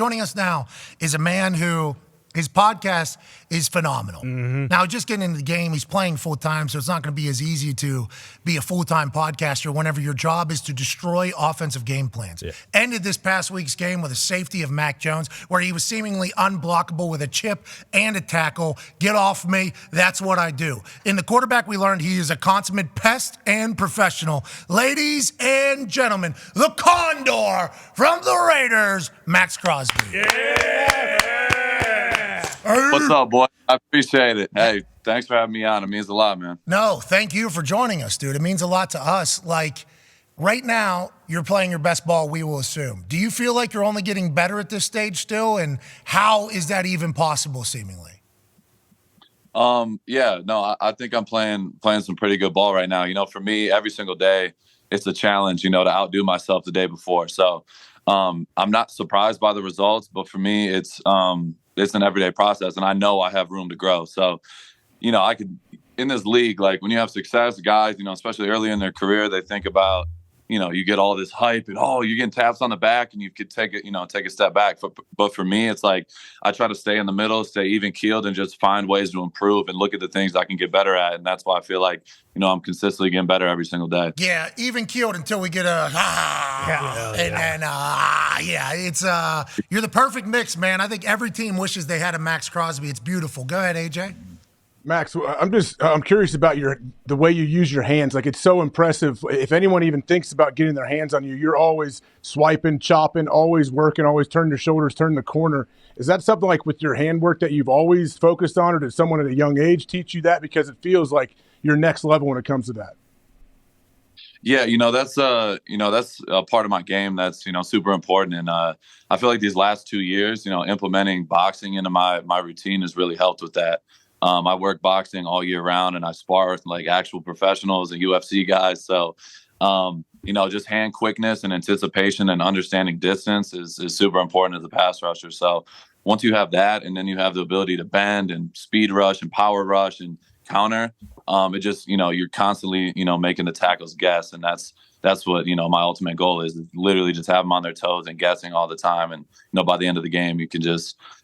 Joining us now is a man who his podcast is phenomenal. Now, just getting into the game, he's playing full-time, so it's not going to be as easy to be a full-time podcaster whenever your job is to destroy offensive game plans. Yeah. Ended this past week's game with a safety of Mac Jones, where he was seemingly unblockable with a chip and a tackle. Get off me. That's what I do. In the quarterback, we learned he is a consummate pest and professional. Ladies and gentlemen, the Condor from the Raiders, Maxx Crosby. Yeah! What's up, boy? I appreciate it. Hey, thanks for having me on. It means a lot, man. No, thank you for joining us, dude. It means a lot to us. Like, right now, you're playing your best ball, we will assume. Do you feel like you're only getting better at this stage still? And how is that even possible, seemingly? I think I'm playing some pretty good ball right now. You know, for me, every single day, it's a challenge, you know, to outdo myself the day before. So I'm not surprised by the results, but for me, it's an everyday process, and I know I have room to grow. So, you know, I could, in this league, like when you have success, guys, you know, especially early in their career, they think about, you know, you get all this hype and, oh, you're getting taps on the back and you could take a step back. But for me, it's like I try to stay in the middle, stay even keeled, and just find ways to improve and look at the things I can get better at. And that's why I feel like, you know, I'm consistently getting better every single day. Yeah, even keeled until we get it's you're the perfect mix, man. I think every team wishes they had a Maxx Crosby. It's beautiful. Go ahead, AJ. Max, I'm curious about the way you use your hands. Like, it's so impressive. If anyone even thinks about getting their hands on you, you're always swiping, chopping, always working, always turning your shoulders, turning the corner. Is that something like with your handwork that you've always focused on, or did someone at a young age teach you that? Because it feels like you're next level when it comes to that. Yeah, that's a part of my game that's, super important. And I feel like these last 2 years, implementing boxing into my routine has really helped with that. I work boxing all year round, and I spar with like actual professionals and UFC guys. So, just hand quickness and anticipation and understanding distance is super important as a pass rusher. So once you have that, and then you have the ability to bend and speed rush and power rush and counter, it just, you're constantly, making the tackles guess. And that's what, my ultimate goal is literally just have them on their toes and guessing all the time. And, by the end of the game,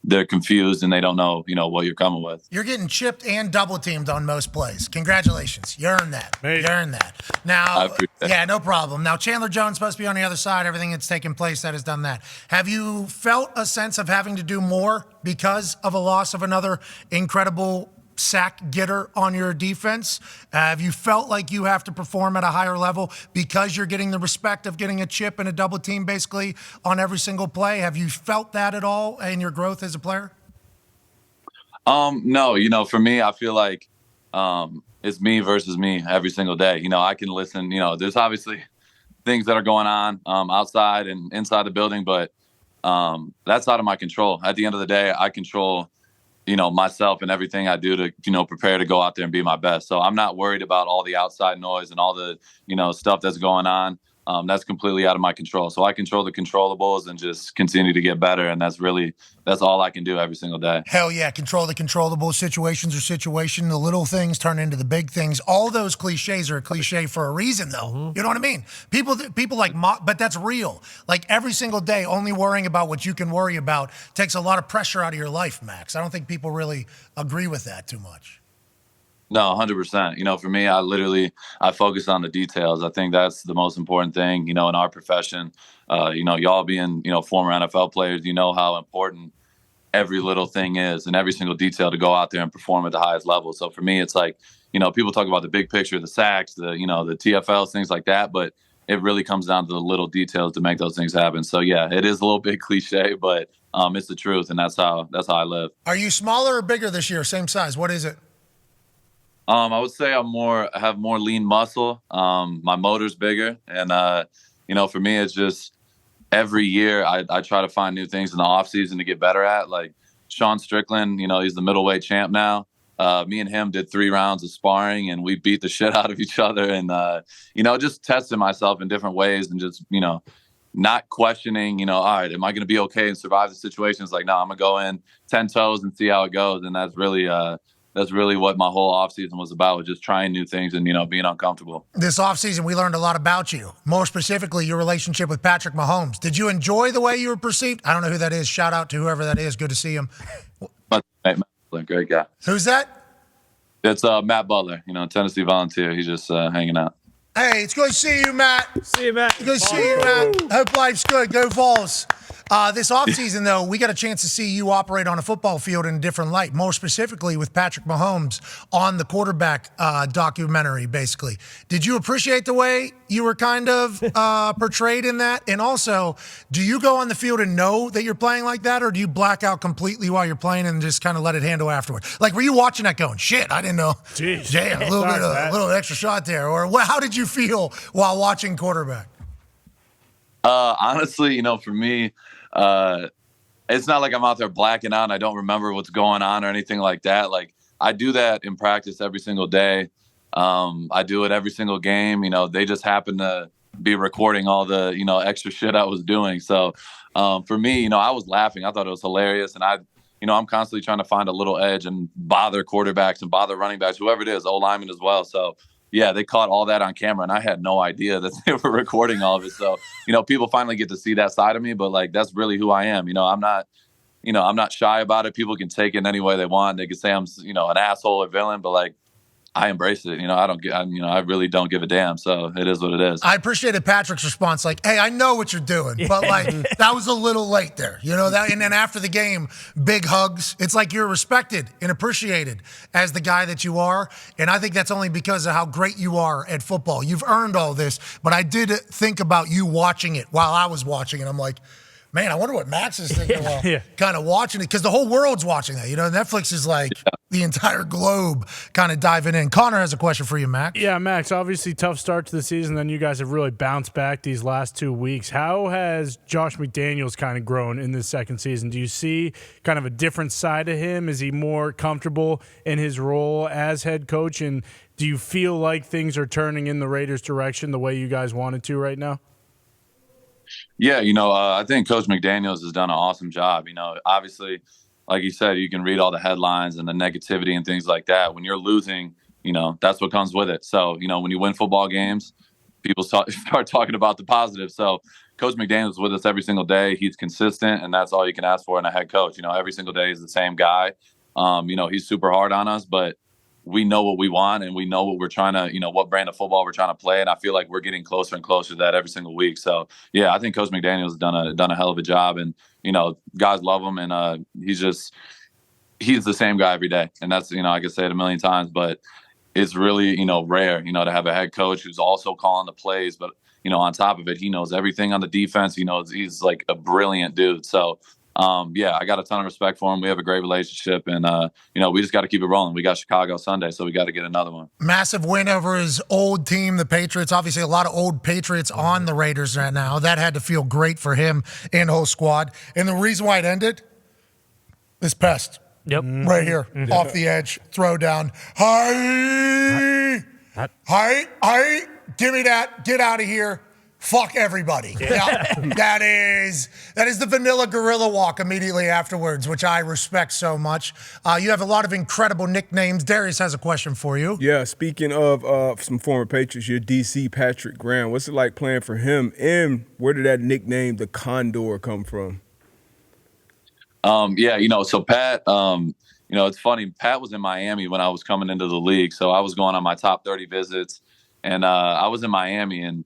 they're confused and they don't know, what you're coming with. You're getting chipped and double teamed on most plays. Congratulations. You earned that. You earned that. Now, yeah, no problem. Now, Chandler Jones supposed to be on the other side. Everything that's taken place that has done that. Have you felt a sense of having to do more because of a loss of another incredible sack getter on your defense? Have you felt like you have to perform at a higher level because you're getting the respect of getting a chip and a double team basically on every single play? Have you felt that at all in your growth as a player? No, for me, I feel like it's me versus me every single day. I can listen, there's obviously things that are going on outside and inside the building, but that's out of my control. At the end of the day, I control myself and everything I do to, prepare to go out there and be my best. So I'm not worried about all the outside noise and all the, stuff that's going on. That's completely out of my control. So I control the controllables and just continue to get better. And that's all I can do every single day. Hell yeah. Control the controllables. Situations are situation. The little things turn into the big things. All those cliches are a cliche for a reason, though. Mm-hmm. You know what I mean? People like, but that's real. Like every single day, only worrying about what you can worry about takes a lot of pressure out of your life, Max. I don't think people really agree with that too much. No, 100%. For me, I focus on the details. I think that's the most important thing, in our profession. Y'all being, former NFL players, how important every little thing is and every single detail to go out there and perform at the highest level. So for me, it's like, people talk about the big picture, the sacks, the TFLs, things like that, but it really comes down to the little details to make those things happen. So yeah, it is a little bit cliche, but it's the truth, and that's how I live. Are you smaller or bigger this year? Same size? What is it? I would say I have more lean muscle. My motor's bigger. And, for me, it's just every year I try to find new things in the off season to get better at. Like Sean Strickland, he's the middleweight champ now. Me and him did 3 rounds of sparring and we beat the shit out of each other. And, just testing myself in different ways and just, not questioning, all right, am I going to be okay and survive the situation? It's like, no, I'm going to go in 10 toes and see how it goes. And that's really, that's really what my whole offseason was about, was just trying new things and, being uncomfortable. This offseason, we learned a lot about you, more specifically your relationship with Patrick Mahomes. Did you enjoy the way you were perceived? I don't know who that is. Shout out to whoever that is. Good to see him. But great guy. Who's that? It's Matt Butler, Tennessee Volunteer. He's just hanging out. Hey, it's good to see you, Matt. See you, Matt. Good to see you, Matt. Hope life's good. Go Vols. This offseason, though, we got a chance to see you operate on a football field in a different light, more specifically with Patrick Mahomes on the quarterback documentary, basically. Did you appreciate the way you were kind of portrayed in that? And also, do you go on the field and know that you're playing like that, or do you black out completely while you're playing and just kind of let it handle afterward? Like, were you watching that going, shit, I didn't know. Jeez. Damn, a little extra shot there. Or how did you feel while watching quarterback? Honestly, for me, it's not like I'm out there blacking out and I don't remember what's going on or anything like that. Like, I do that in practice every single day. I do it every single game. They just happen to be recording all the, extra shit I was doing. So for me, I was laughing. I thought it was hilarious. And I'm constantly trying to find a little edge and bother quarterbacks and bother running backs, whoever it is, O-linemen as well. So yeah, they caught all that on camera, and I had no idea that they were recording all of it. So, people finally get to see that side of me, but like, that's really who I am. I'm not shy about it. People can take it any way they want. They can say I'm, an asshole or villain, but like, I embrace it. I really don't give a damn. So it is what it is. I appreciated Patrick's response. Like, hey, I know what you're doing, but like, that was a little late there, that. And then after the game, big hugs. It's like you're respected and appreciated as the guy that you are. And I think that's only because of how great you are at football. You've earned all this, but I did think about you watching it while I was watching it. I'm like, man, I wonder what Max is thinking while kind of watching it, because the whole world's watching that. Netflix is like the entire globe kind of diving in. Connor has a question for you, Max. Yeah, Max, obviously tough start to the season. Then you guys have really bounced back these last 2 weeks. How has Josh McDaniels kind of grown in this second season? Do you see kind of a different side of him? Is he more comfortable in his role as head coach? And do you feel like things are turning in the Raiders' direction the way you guys wanted to right now? Yeah, I think Coach McDaniels has done an awesome job. Obviously, like you said, you can read all the headlines and the negativity and things like that. When you're losing, that's what comes with it. So, when you win football games, people start talking about the positive. So Coach McDaniels is with us every single day. He's consistent, and that's all you can ask for in a head coach. Every single day is the same guy. He's super hard on us, but we know what we want, and we know what we're trying to, what brand of football we're trying to play. And I feel like we're getting closer and closer to that every single week. So yeah, I think Coach McDaniels has done a hell of a job, and, guys love him. And he's the same guy every day. And that's, I could say it a million times, but it's really, rare, to have a head coach who's also calling the plays, but, on top of it, he knows everything on the defense. He's like a brilliant dude. So, I got a ton of respect for him. We have a great relationship, and, we just got to keep it rolling. We got Chicago Sunday, so we got to get another one. Massive win over his old team, the Patriots. Obviously, a lot of old Patriots on the Raiders right now. That had to feel great for him and the whole squad. And the reason why it ended, this pest. Yep. Right here, off the edge, throw down. Hi, give me that. Get out of here. Fuck everybody. Yeah, that is the vanilla gorilla walk immediately afterwards, which I respect so much. You have a lot of incredible nicknames. Darius has a question for you. Yeah, speaking of some former Patriots, your DC Patrick Graham, what's it like playing for him? And where did that nickname, the Condor, come from? So Pat, it's funny. Pat was in Miami when I was coming into the league. So I was going on my top 30 visits, and I was in Miami, and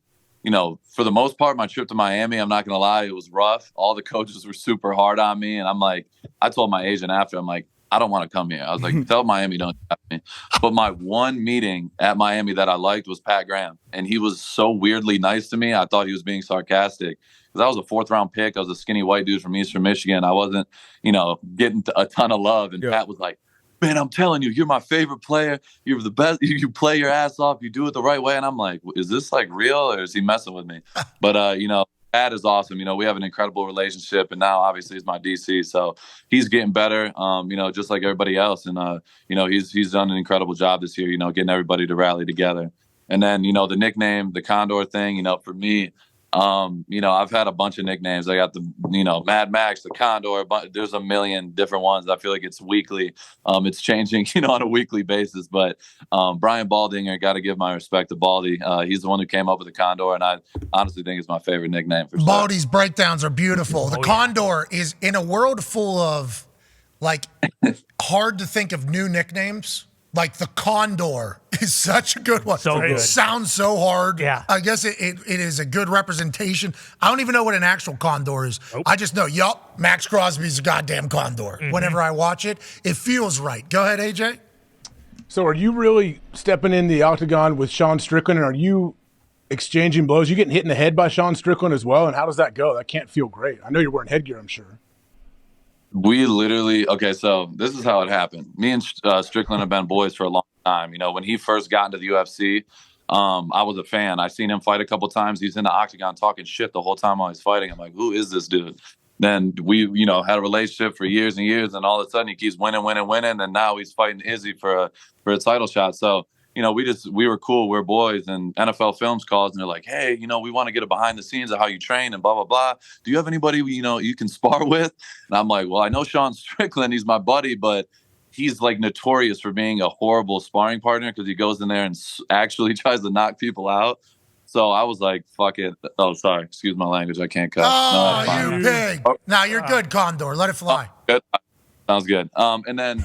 for the most part, my trip to Miami, I'm not going to lie, it was rough. All the coaches were super hard on me. And I'm like, I told my agent after, I'm like, I don't want to come here. I was like, tell Miami don't have me. But my one meeting at Miami that I liked was Pat Graham. And he was so weirdly nice to me. I thought he was being sarcastic, because I was a 4th-round pick. I was a skinny white dude from Eastern Michigan. I wasn't, getting a ton of love. And Pat was like, man, I'm telling you, you're my favorite player. You're the best. You play your ass off. You do it the right way. And I'm like, is this like real, or is he messing with me? But, Pat is awesome. We have an incredible relationship, and now obviously he's my DC. So he's getting better, just like everybody else. And, he's done an incredible job this year, getting everybody to rally together. And then, the nickname, the Condor thing, for me, I've had a bunch of nicknames. I got the, Mad Max, the Condor, but there's a million different ones. I feel like it's weekly. It's changing, on a weekly basis. But Brian Baldinger, got to give my respect to Baldy. He's the one who came up with the Condor, and I honestly think it's my favorite nickname for sure. Baldy's breakdowns are beautiful. The Condor is in a world full of, like, hard to think of new nicknames. Like the Condor is such a good one. So good. Sounds so hard. Yeah. I guess it is a good representation. I don't even know what an actual condor is. Nope. I just know, Maxx Crosby's a goddamn condor. Whenever I watch it, it feels right. Go ahead, AJ. So are you really stepping in the octagon with Sean Strickland, and are you exchanging blows? You getting hit in the head by Sean Strickland as well? And how does that go? That can't feel great. I know you're wearing headgear, I'm sure. We literally, so this is how it happened. Me and Strickland have been boys for a long time. When he first got into the UFC, I was a fan. I seen him fight a couple times. He's in the octagon talking shit the whole time while he's fighting. I'm like, who is this dude? Then we, had a relationship for years and years, and all of a sudden he keeps winning. And now he's fighting Izzy for a title shot. So, we were cool. We're boys, and NFL Films calls and they're like, hey, we want to get a behind the scenes of how you train and blah, blah, blah. Do you have anybody, you can spar with? And I'm like, well, I know Sean Strickland. He's my buddy, but he's like notorious for being a horrible sparring partner because he goes in there and actually tries to knock people out. So I was like, fuck it. Oh, sorry. Excuse my language. I can't cut. Oh, no, you pig. Now you're good, Condor. Let it fly. Good. Sounds good. And then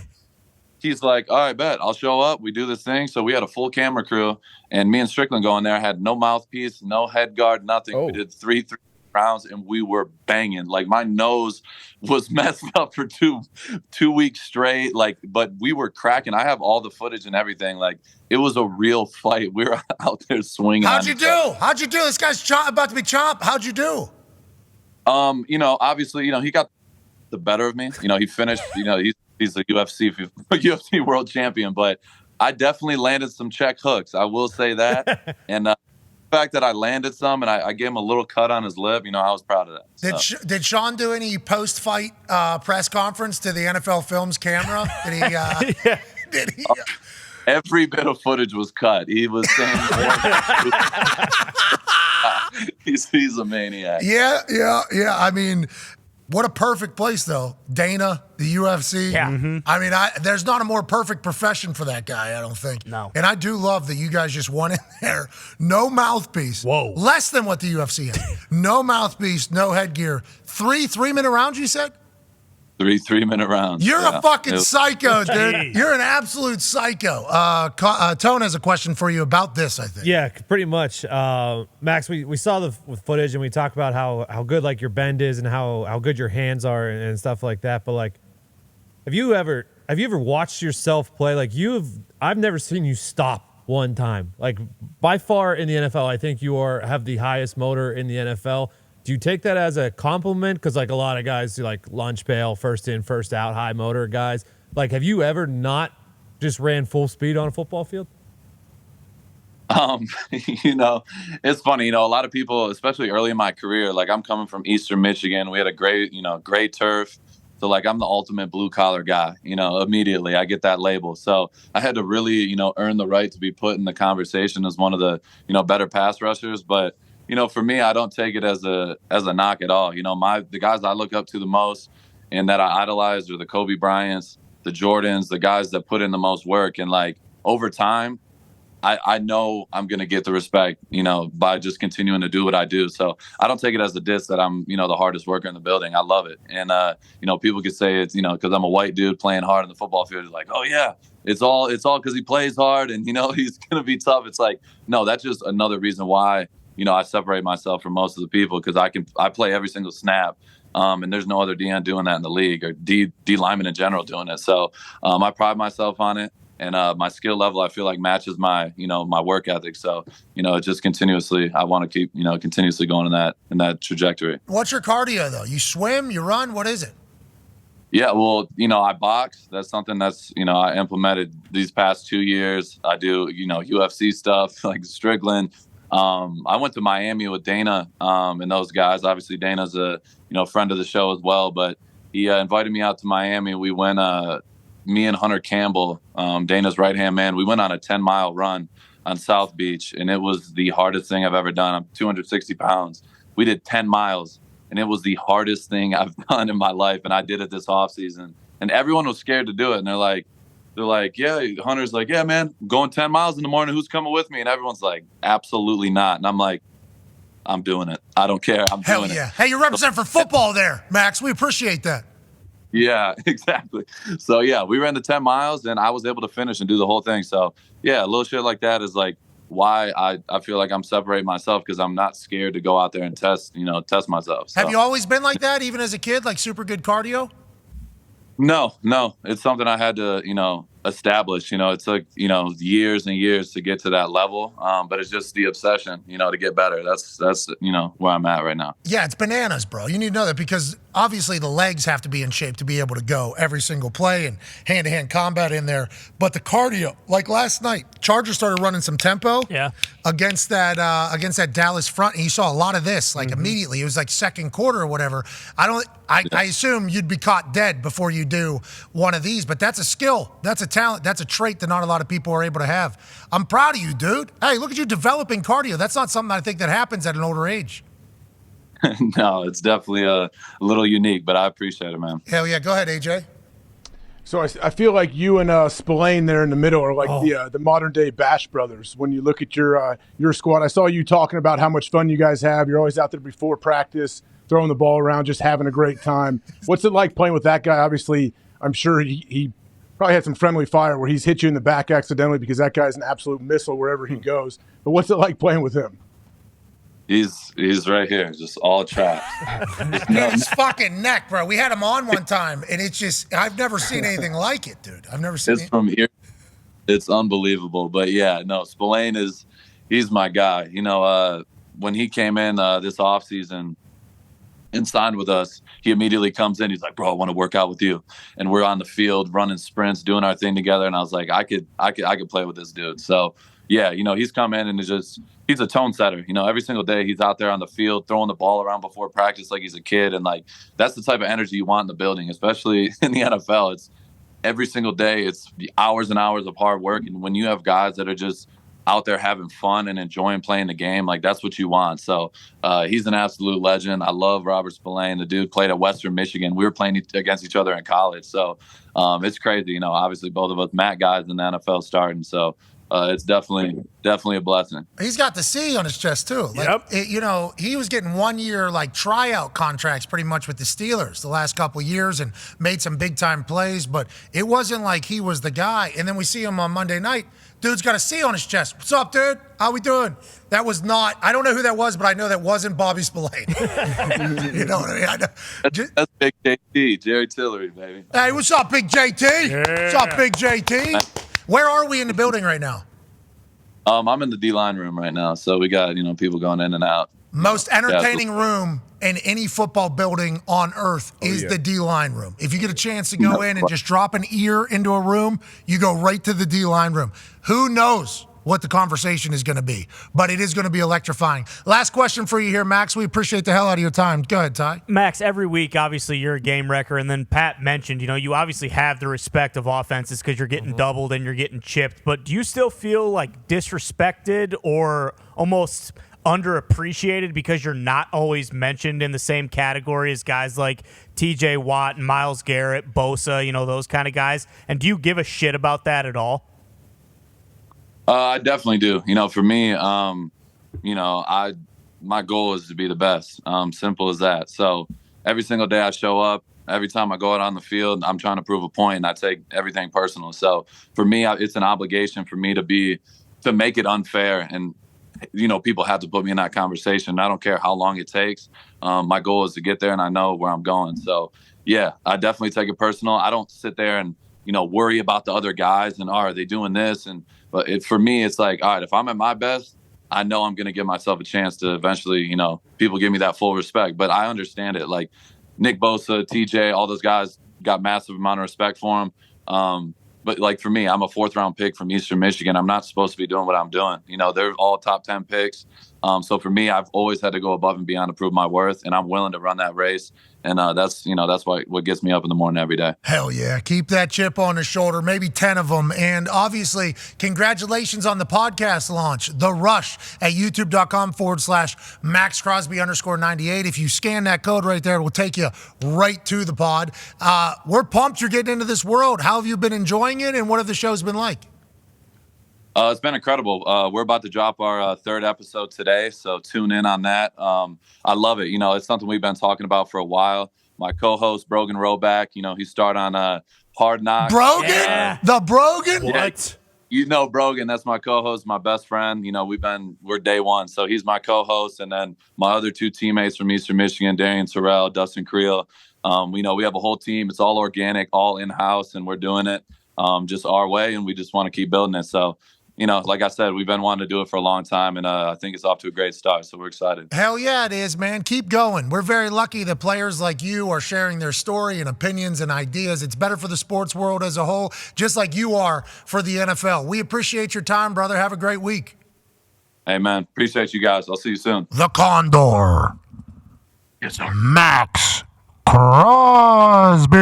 he's like, all right, bet. I'll show up. We do this thing. So we had a full camera crew, and me and Strickland going there. Had no mouthpiece, no head guard, nothing. Oh. We did three rounds, and we were banging. Like, my nose was messed up for two weeks straight. Like, but we were cracking. I have all the footage and everything. Like, it was a real fight. We were out there swinging. How'd you do? This guy's about to be chopped. How'd you do? Obviously, he got the better of me. He finished. He's a UFC world champion, but I definitely landed some check hooks. I will say that. And the fact that I landed some and I gave him a little cut on his lip, I was proud of that. Did Sean do any post-fight press conference to the NFL Films camera? Did he? Did he? Every bit of footage was cut. He was saying he's a maniac. Yeah. I mean, what a perfect place, though. Dana, the UFC. Yeah. I mean, there's not a more perfect profession for that guy, I don't think. No. And I do love that you guys just went in there. No mouthpiece. Whoa. Less than what the UFC had. No mouthpiece, no headgear. 3-minute rounds, you said? 3-minute rounds. You're a fucking psycho, dude. Jeez. You're an absolute psycho. Tone has a question for you about this, I think. Yeah, pretty much. Max, we saw the footage and we talked about how good like your bend is and how good your hands are and stuff like that. But like, have you ever watched yourself play? Like I've never seen you stop one time. Like by far in the NFL, I think you have the highest motor in the NFL. Do you take that as a compliment? Because like a lot of guys do like lunch pail, first in, first out, high motor guys. Like, have you ever not just ran full speed on a football field? It's funny. A lot of people, especially early in my career, like I'm coming from Eastern Michigan. We had a great turf. So like I'm the ultimate blue collar guy. Immediately I get that label. So I had to really, earn the right to be put in the conversation as one of the, better pass rushers. But for me, I don't take it as a knock at all. The guys I look up to the most and that I idolize are the Kobe Bryants, the Jordans, the guys that put in the most work. And like over time, I know I'm going to get the respect, by just continuing to do what I do. So I don't take it as a diss that I'm, the hardest worker in the building. I love it. And, people could say it's, because I'm a white dude playing hard in the football field. It's like, oh yeah, it's all because he plays hard and, he's going to be tough. It's like, no, that's just another reason why, I separate myself from most of the people because I play every single snap. And there's no other DN doing that in the league or D lineman in general doing it. So I pride myself on it. And my skill level, I feel like matches my, my work ethic. So, just continuously, I want to keep, continuously going in that trajectory. What's your cardio though? You swim, you run, what is it? Yeah, well, I box. That's something that's, I implemented these past 2 years. I do, UFC stuff like Strickland. I went to Miami with Dana and those guys. Obviously, Dana's a friend of the show as well. But he invited me out to Miami. We went. Me and Hunter Campbell, Dana's right-hand man, we went on a 10-mile run on South Beach, and it was the hardest thing I've ever done. I'm 260 pounds. we did 10 miles, and it was the hardest thing I've done in my life. And I did it this off season, and everyone was scared to do it. And they're like, yeah, Hunter's like, yeah, man, I'm going 10 miles in the morning. Who's coming with me? And everyone's like, absolutely not. And I'm like, I'm doing it. I don't care. I'm Hell doing yeah. it. Hey, you're representing for football there, Max. We appreciate that. Yeah, exactly. So, yeah, we ran the 10 miles, and I was able to finish and do the whole thing. So, yeah, a little shit like that is like why I feel like I'm separating myself, because I'm not scared to go out there and test myself. So. Have you always been like that, even as a kid, like super good cardio? No. It's something I had to, establish. It took, years and years to get to that level. But it's just the obsession, to get better. That's where I'm at right now. Yeah, it's bananas, bro. You need to know that, because obviously the legs have to be in shape to be able to go every single play and hand-to-hand combat in there. But the cardio, like last night, Chargers started running some tempo against that Dallas front, and you saw a lot of this like immediately. It was like second quarter or whatever. I assume you'd be caught dead before you do one of these, but that's a skill. That's a talent. That's a trait that not a lot of people are able to have. I'm proud of you, dude. Hey, look at you developing cardio. That's not something I think that happens at an older age. No, it's definitely a little unique, but I appreciate it, man. Hell yeah. Go ahead, AJ. So I feel like you and Spillane there in the middle are like the modern day Bash brothers. When you look at your squad, I saw you talking about how much fun you guys have. You're always out there before practice, throwing the ball around, just having a great time. What's it like playing with that guy? Obviously, I'm sure he probably had some friendly fire where he's hit you in the back accidentally, because that guy's an absolute missile wherever he goes. But what's it like playing with him? He's right here, just all traps. His fucking neck, bro. We had him on one time, and it's just, I've never seen anything like it, dude. I've never seen it. From here, it's unbelievable. But yeah, no, Spillane he's my guy. When he came in this offseason and signed with us, he immediately comes in. He's like, bro, I want to work out with you. And we're on the field running sprints, doing our thing together. And I was like, I could play with this dude. So yeah, he's come in and he's a tone setter. Every single day he's out there on the field throwing the ball around before practice like he's a kid. And like, that's the type of energy you want in the building, especially in the NFL. It's every single day. It's the hours and hours of hard work. And when you have guys that are just out there having fun and enjoying playing the game, like that's what you want. So he's an absolute legend. I love Robert Spillane. The dude played at Western Michigan. We were playing against each other in college. So it's crazy. Obviously both of us Matt guys in the NFL starting. So it's definitely a blessing. He's got the C on his chest too. Like, he was getting 1 year like tryout contracts pretty much with the Steelers the last couple of years and made some big time plays, but it wasn't like he was the guy. And then we see him on Monday night. Dude's got a C on his chest. What's up, dude? How we doing? That was not, I don't know who that was, but I know that wasn't Bobby Spillane. You know what I mean? That's Big JT, Jerry Tillery, baby. Hey, what's up, Big JT? Yeah. What's up, Big JT? Where are we in the building right now? I'm in the D-line room right now, so we got people going in and out. Most entertaining room in any football building on earth is the D-line room. If you get a chance to go in and just drop an ear into a room, you go right to the D-line room. Who knows what the conversation is going to be, but it is going to be electrifying. Last question for you here, Max. We appreciate the hell out of your time. Go ahead, Ty. Max, every week, obviously, you're a game wrecker, and then Pat mentioned, you obviously have the respect of offenses because you're getting doubled and you're getting chipped, but do you still feel like disrespected or almost underappreciated because you're not always mentioned in the same category as guys like TJ Watt and Myles Garrett, Bosa, those kind of guys? And do you give a shit about that at all? I definitely do. For me, my goal is to be the best. Simple as that. So every single day I show up, every time I go out on the field, I'm trying to prove a point, and I take everything personal. So for me, it's an obligation for me to make it unfair, and people have to put me in that conversation. I don't care how long it takes. My goal is to get there, and I know where I'm going. So yeah, I definitely take it personal. I don't sit there and worry about the other guys and are they doing this, but for me, it's like, all right, if I'm at my best, I know I'm going to give myself a chance to eventually, people give me that full respect. But I understand it. Like Nick Bosa, TJ, all those guys got massive amount of respect for them. But like for me, I'm a 4th round pick from Eastern Michigan. I'm not supposed to be doing what I'm doing. They're all top 10 picks. So for me, I've always had to go above and beyond to prove my worth, and I'm willing to run that race. And that's what gets me up in the morning every day. Hell yeah. Keep that chip on his shoulder, maybe 10 of them. And obviously, congratulations on the podcast launch, The Rush, at youtube.com/Maxx Crosby _98. If you scan that code right there, it will take you right to the pod. We're pumped you're getting into this world. How have you been enjoying it, and what have the shows been like? It's been incredible. We're about to drop our third episode today, so tune in on that. I love it. It's something we've been talking about for a while. My co-host, Brogan Roback, he starred on Hard Knocks. Brogan? Yeah. The Brogan? What? Brogan, that's my co-host, my best friend. We're day one, so he's my co-host, and then my other two teammates from Eastern Michigan, Darian Terrell, Dustin Creel. We have a whole team. It's all organic, all in-house, and we're doing it just our way, and we just want to keep building it. So, like I said, we've been wanting to do it for a long time, and I think it's off to a great start, so we're excited. Hell yeah, it is, man. Keep going. We're very lucky that players like you are sharing their story and opinions and ideas. It's better for the sports world as a whole, just like you are for the NFL. We appreciate your time, brother. Have a great week. Hey, man. Appreciate you guys. I'll see you soon. The Condor. Yes, sir. Maxx Crosby.